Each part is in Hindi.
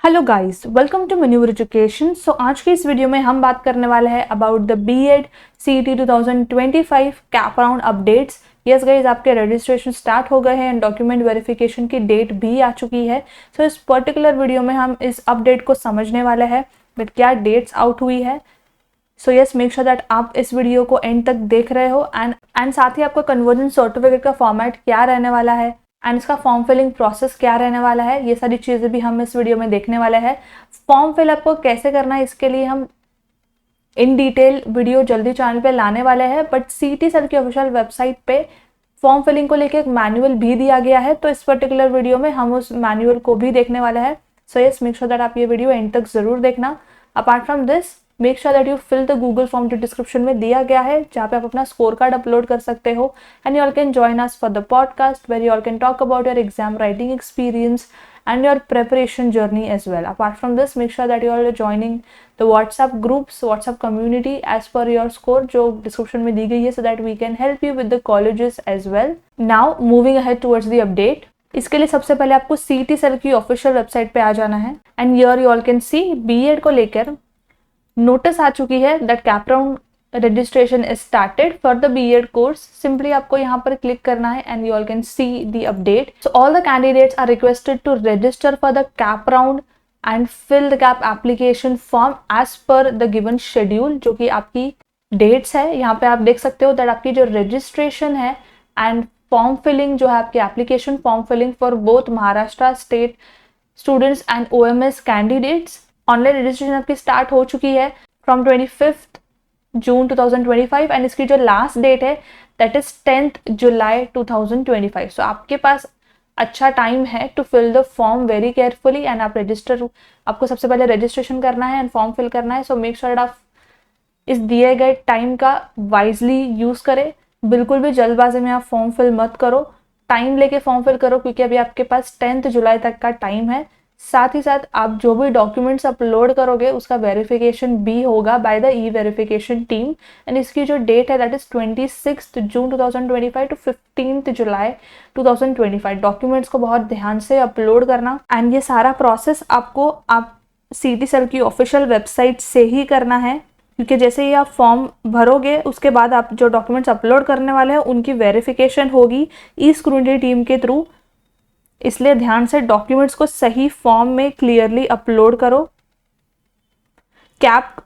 Hello guys, welcome to Manoeuvre Education. So आज की इस वीडियो में हम बात करने वाले हैं about the BEd CET 2025 cap round updates. Yes guys, आपके रजिस्ट्रेशन स्टार्ट हो गए हैं एंड डॉक्यूमेंट वेरिफिकेशन की डेट भी आ चुकी है। सो इस पर्टिकुलर वीडियो में हम इस अपडेट को समझने वाले हैं बट क्या डेट्स आउट हुई है। सो यस, मेक श्योर दैट आप इस वीडियो को एंड तक देख रहे हो एंड साथ ही आपका कन्वर्जन सर्टिफिकेट का फॉर्मेट क्या रहने वाला है एंड इसका फॉर्म फिलिंग प्रोसेस क्या रहने वाला है, ये सारी चीज़ें भी हम इस वीडियो में देखने वाले हैं। फॉर्म फिल आपको कैसे करना है इसके लिए हम इन डिटेल वीडियो जल्दी चैनल पे लाने वाले हैं, बट सीईटी सर की ऑफिशियल वेबसाइट पे फॉर्म फिलिंग को लेकर एक मैनुअल भी दिया गया है, तो इस पर्टिकुलर वीडियो में हम उस मैनुअल को भी देखने वाले हैं। So yes, make sure that आप ये वीडियो एंड तक जरूर देखना। Apart from this, make sure that you fill the Google form जो डिस्क्रिप्शन में दिया गया है, जहाँ पे आप अपना स्कोर कार्ड अपलोड कर सकते हो and you all can join us for the podcast where you all can talk about your exam writing experience and your preparation journey as well. Apart from this, make sure that you are joining the WhatsApp groups, WhatsApp community as per your score जो description में दी गई है, so that we can help you with the colleges as well. Now moving ahead towards the update. इसके लिए सबसे पहले आपको सीईटी सर की ऑफिशियल वेबसाइट पे आ जाना है and here you all can see BEd को लेकर नोटिस आ चुकी है that cap round registration is started for the BEd course. Simply आपको यहाँ पर क्लिक करना है and you all can see the update. So all the candidates are requested to register for the cap round and fill the cap application form as per the given schedule, जो कि आपकी dates है। यहाँ पे आप देख सकते हो that आपकी जो registration है and form filling जो है आपकी application form filling for both Maharashtra state students and OMS candidates, online registration आपकी स्टार्ट हो चुकी है फ्रॉम 25 जून 2025 एंड इसकी जो लास्ट डेट है that is 10th July 2025। So आपके पास अच्छा टाइम है to fill the form very carefully and आपको सबसे पहले रजिस्ट्रेशन करना है एंड फॉर्म फिल करना है। सो मेक श्योर आप इस दिए गए टाइम का वाइजली यूज करें। बिल्कुल भी जल्दबाजी में आप फॉर्म फिल मत करो, टाइम लेके फॉर्म फिल करो क्योंकि अभी आपके पास 10th जुलाई तक का टाइम है। साथ ही साथ आप जो भी डॉक्यूमेंट्स अपलोड करोगे उसका वेरिफिकेशन भी होगा by the E verification team and इसकी जो डेट है that is 26 June 2025 to 15 July 2025। Documents को बहुत ध्यान से अपलोड करना एंड ये सारा प्रोसेस आपको आप सीईटी सर की ऑफिशियल वेबसाइट से ही करना है, क्योंकि जैसे ही आप फॉर्म भरोगे उसके बाद आप जो डॉक्यूमेंट्स अपलोड करने वाले हैं उनकी वेरिफिकेशन होगी ई स्क्रूटनी टीम के थ्रू। इसलिए ध्यान से डॉक्यूमेंट्स को सही फॉर्म में क्लियरली अपलोड करो। कैप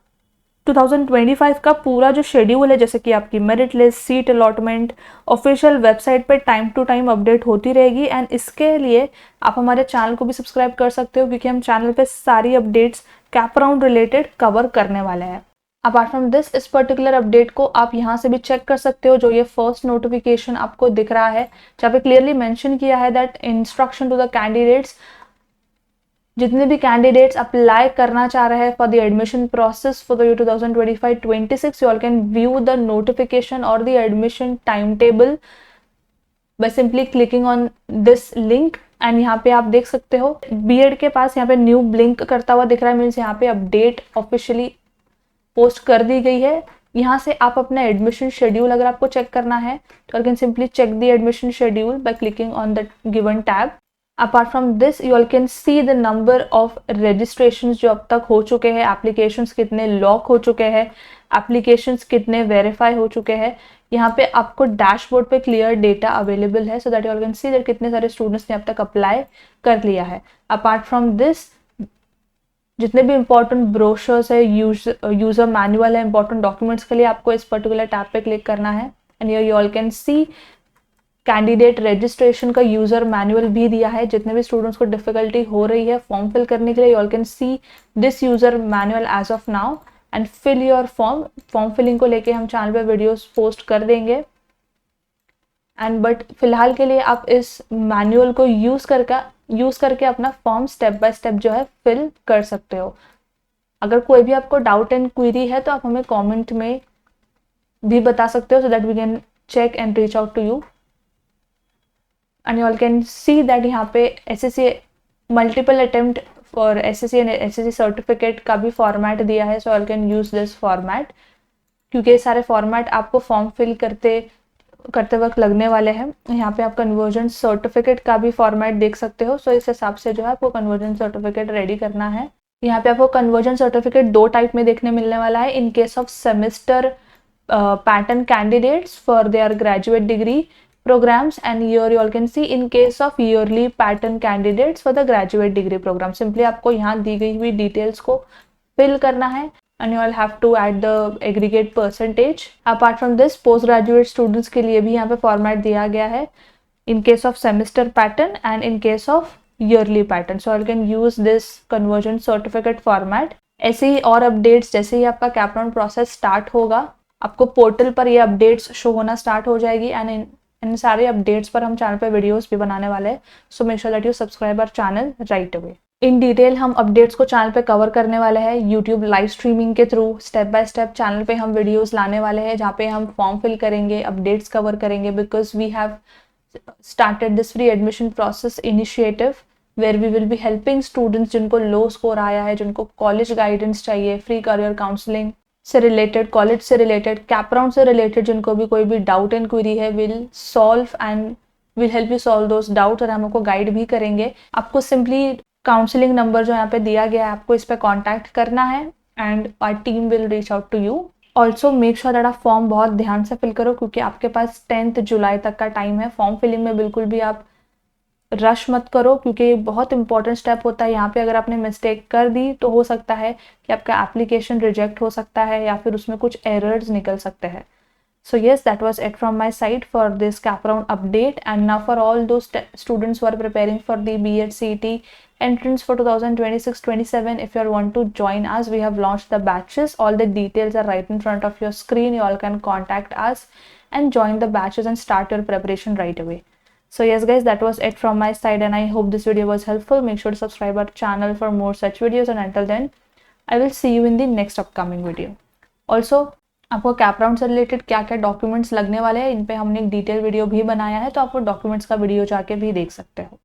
2025 का पूरा जो शेड्यूल है, जैसे कि आपकी merit list, seat allotment, official website पे टाइम टू टाइम अपडेट होती रहेगी एंड इसके लिए आप हमारे चैनल को भी सब्सक्राइब कर सकते हो क्योंकि हम चैनल पे सारी updates cap round related cover करने वाले हैं। अपार्ट फ्रॉम दिस, इस पर्टिकुलर अपडेट को आप यहाँ से भी चेक कर सकते हो। जो ये फर्स्ट नोटिफिकेशन आपको दिख रहा है जहाँ पे क्लियरली मेंशन किया है that instruction to the candidates, जितने भी कैंडिडेट्स अप्लाई करना चाह रहे हैं for the admission process for the year 2025-26, you all can view the notification और the admission time table by simply clicking on this link and यहाँ पे आप देख सकते हो बीएड के पास यहाँ पे न्यू ब्लिंक करता हुआ दिख रहा है, मीन्स यहाँ पे अपडेट ऑफिशियली पोस्ट कर दी गई है। यहाँ से आप अपना एडमिशन शेड्यूल अगर आपको चेक करना है तो you can simply check the admission schedule by clicking on the given tab. Apart from this, you all can see the number of registrations जो अब तक हो चुके हैं, एप्लीकेशंस कितने लॉक हो चुके हैं, एप्लीकेशंस कितने वेरीफाई हो चुके हैं। यहाँ पे आपको डैशबोर्ड पे क्लियर डेटा अवेलेबल है so that you all can see that कितने सारे स्टूडेंट्स ने अब तक अप्लाई कर लिया है। अपार्ट फ्रॉम दिस, जितने भी इंपॉर्टेंट ब्रोशर्स है, यूजर मैनुअल है, इंपॉर्टेंट डॉक्यूमेंट्स के लिए आपको इस पर्टिकुलर टैब पे क्लिक करना है and you all can see candidate registration का यूजर मैनुअल भी दिया है। जितने भी स्टूडेंट्स को डिफिकल्टी हो रही है फॉर्म फिल करने के लिए, you all can see this user manual as of now and fill your form. Form filling को लेके हम चैनल पे वीडियोस पोस्ट कर देंगे एंड बट फिलहाल के लिए आप इस मैनुअल को यूज करके अपना फॉर्म स्टेप बाय स्टेप जो है फिल कर सकते हो। अगर कोई भी आपको डाउट एंड क्वेरी है तो आप हमें कमेंट में भी बता सकते हो so that we can check and reach out to you and you all can see that यहाँ पे SSC multiple attempt for SSC and SSC certificate का भी फॉर्मेट दिया है। So all can use this format क्योंकि ये सारे फॉर्मेट आपको फॉर्म फिल करते करते वक्त लगने वाले हैं। यहाँ पे आप कन्वर्जन सर्टिफिकेट का भी फॉर्मेट देख सकते हो। सो इस हिसाब से जो है आपको कन्वर्जन सर्टिफिकेट रेडी करना है। यहाँ पे आपको कन्वर्जन सर्टिफिकेट 2 टाइप में देखने मिलने वाला है। In case of semester pattern candidates for their graduate degree programs, and here you all can see in case of yearly pattern candidates for the graduate degree program, simply आपको यहाँ दी गई हुई डिटेल्स को फिल करना है and you all have to add the aggregate percentage. Apart from this, post graduate students के लिए भी यहाँ पे फॉर्मेट दिया गया है in case of semester pattern and in case of yearly pattern, so you can use this conversion certificate format. ऐसे ही और अपडेट्स जैसे ही आपका कैप राउंड प्रोसेस स्टार्ट होगा आपको पोर्टल पर ये अपडेट्स शो होना स्टार्ट हो जाएगी एंड इन सारे अपडेट्स पर हम चैनल पे वीडियोस भी बनाने वाले हैं। So make sure that you subscribe our channel right away. In detail हम अपडेट्स को चैनल पे कवर करने वाले हैं यूट्यूब लाइव स्ट्रीमिंग के through. Step by step channel पे हम वीडियोस लाने वाले हैं जहाँ पे हम फॉर्म फिल करेंगे, अपडेट्स कवर करेंगे, because we have started this free admission process initiative where we will be helping students जिनको लो स्कोर आया है, जिनको कॉलेज गाइडेंस चाहिए, फ्री करियर काउंसलिंग से रिलेटेड, कॉलेज से रिलेटेड, कैप राउंड से रिलेटेड, जिनको भी कोई भी डाउट एंड क्वेरी है, will solve and will help you solve those doubt और हम आपको गाइड भी करेंगे। आपको सिंपली काउंसलिंग नंबर जो यहाँ पे दिया गया है आपको इस पर कॉन्टैक्ट करना है and our team will reach out to you. Also make sure that आप फॉर्म बहुत ध्यान से फिल करो क्योंकि आपके पास 10 जुलाई तक का टाइम है। फॉर्म फिलिंग में बिल्कुल भी आप रश मत करो क्योंकि बहुत इंपॉर्टेंट स्टेप होता है। यहाँ पे अगर आपने मिस्टेक कर दी तो हो सकता है कि आपका एप्लीकेशन रिजेक्ट हो सकता है या फिर उसमें कुछ एरर्स निकल सकते हैं। So yes, that was it from my side for this cap round update, and now for all those students who are preparing for the B.Ed CET entrance for 2026-27, if you all want to join us, we have launched the batches. All the details are right in front of your screen. You all can contact us and join the batches and start your preparation right away. So yes guys, that was it from my side and I hope this video was helpful. Make sure to subscribe our channel for more such videos, and until then I will see you in the next upcoming video. Also आपको कैप राउंड से रिलेटेड क्या क्या डॉक्यूमेंट्स लगने वाले हैं इन पे हमने एक डिटेल वीडियो भी बनाया है, तो आप वो डॉक्यूमेंट्स का वीडियो जाके भी देख सकते हो।